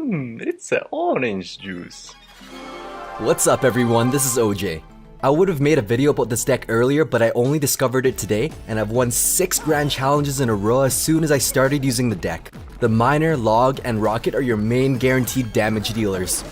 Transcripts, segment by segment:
It's an orange juice. What's up everyone, this is OJ. I would have made a video about this deck earlier, but I only discovered it today, and I've won 6 grand challenges in a row as soon as I started using the deck. The Miner, Log, and Rocket are your main guaranteed damage dealers.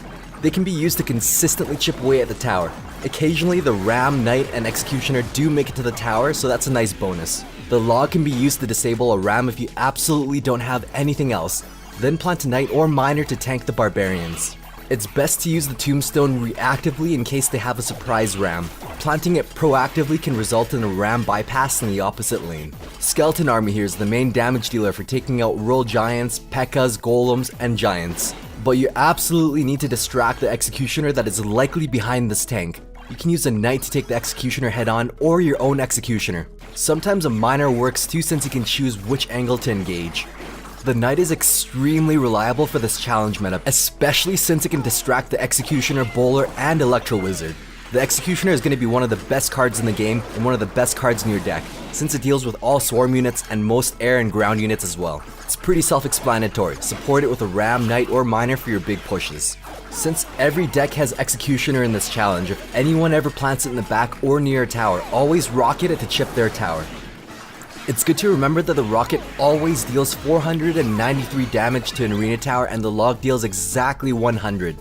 They can be used to consistently chip away at the tower. Occasionally the Ram, Knight, and Executioner do make it to the tower, so that's a nice bonus. The Log can be used to disable a Ram if you absolutely don't have anything else. Then plant a Knight or Miner to tank the Barbarians. It's best to use the Tombstone reactively in case they have a surprise Ram. Planting it proactively can result in a Ram bypass in the opposite lane. Skeleton Army here is the main damage dealer for taking out Royal Giants, P.E.K.K.A.s, Golems, and Giants. But you absolutely need to distract the Executioner that is likely behind this tank. You can use a Knight to take the Executioner head on or your own Executioner. Sometimes a Miner works too since you can choose which angle to engage. The Knight is extremely reliable for this challenge meta, especially since it can distract the Executioner, Bowler, and Electro Wizard. The Executioner is going to be one of the best cards in the game and one of the best cards in your deck, since it deals with all swarm units and most air and ground units as well. It's pretty self-explanatory. Support it with a Ram, Knight, or Miner for your big pushes. Since every deck has Executioner in this challenge, if anyone ever plants it in the back or near a tower, always rocket it to chip their tower. It's good to remember that the Rocket always deals 493 damage to an arena tower and the Log deals exactly 100.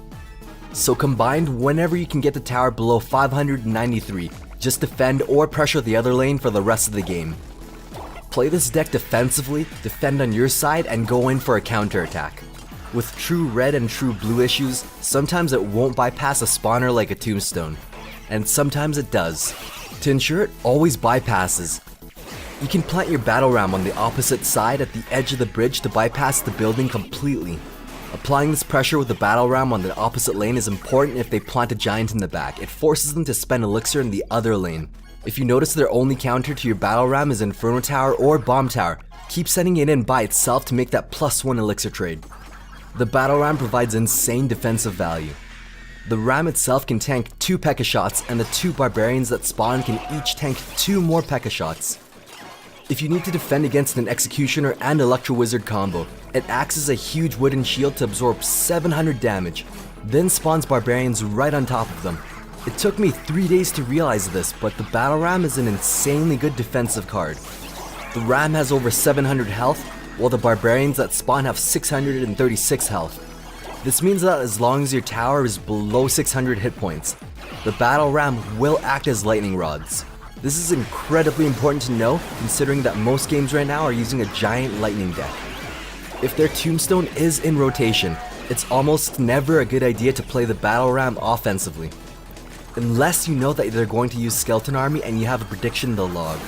So combined, whenever you can get the tower below 593, just defend or pressure the other lane for the rest of the game. Play this deck defensively, defend on your side, and go in for a counterattack. With true red and true blue issues, sometimes it won't bypass a spawner like a Tombstone, and sometimes it does. To ensure it always bypasses, you can plant your Battle Ram on the opposite side at the edge of the bridge to bypass the building completely. Applying this pressure with the Battle Ram on the opposite lane is important if they plant a Giant in the back. It forces them to spend Elixir in the other lane. If you notice their only counter to your Battle Ram is Inferno Tower or Bomb Tower, keep sending it in by itself to make that +1 Elixir trade. The Battle Ram provides insane defensive value. The Ram itself can tank 2 P.E.K.K.A. shots, and the 2 Barbarians that spawn can each tank 2 more P.E.K.K.A. shots. If you need to defend against an Executioner and Electro Wizard combo, it acts as a huge wooden shield to absorb 700 damage, then spawns Barbarians right on top of them. It took me 3 days to realize this, but the Battle Ram is an insanely good defensive card. The Ram has over 700 health, while the Barbarians that spawn have 636 health. This means that as long as your tower is below 600 hit points, the Battle Ram will act as lightning rods. This is incredibly important to know, considering that most games right now are using a giant lightning deck. If their Tombstone is in rotation, it's almost never a good idea to play the Battle Ram offensively, unless you know that they're going to use Skeleton Army and you have a prediction they'll log.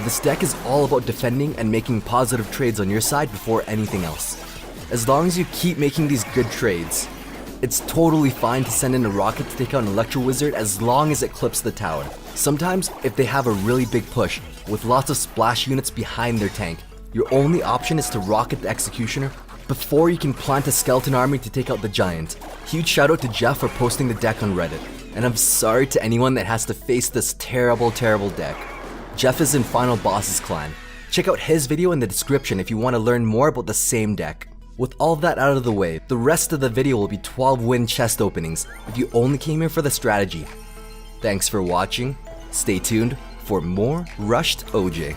This deck is all about defending and making positive trades on your side before anything else. As long as you keep making these good trades, it's totally fine to send in a Rocket to take out an Electro Wizard as long as it clips the tower. Sometimes, if they have a really big push, with lots of splash units behind their tank, your only option is to Rocket the Executioner before you can plant a Skeleton Army to take out the Giant. Huge shout out to Jeff for posting the deck on Reddit, and I'm sorry to anyone that has to face this terrible deck. Jeff is in Final Boss's clan. Check out his video in the description if you want to learn more about the same deck. With all of that out of the way, the rest of the video will be 12 win chest openings if you only came here for the strategy. Thanks for watching. Stay tuned for more Rushed OJ.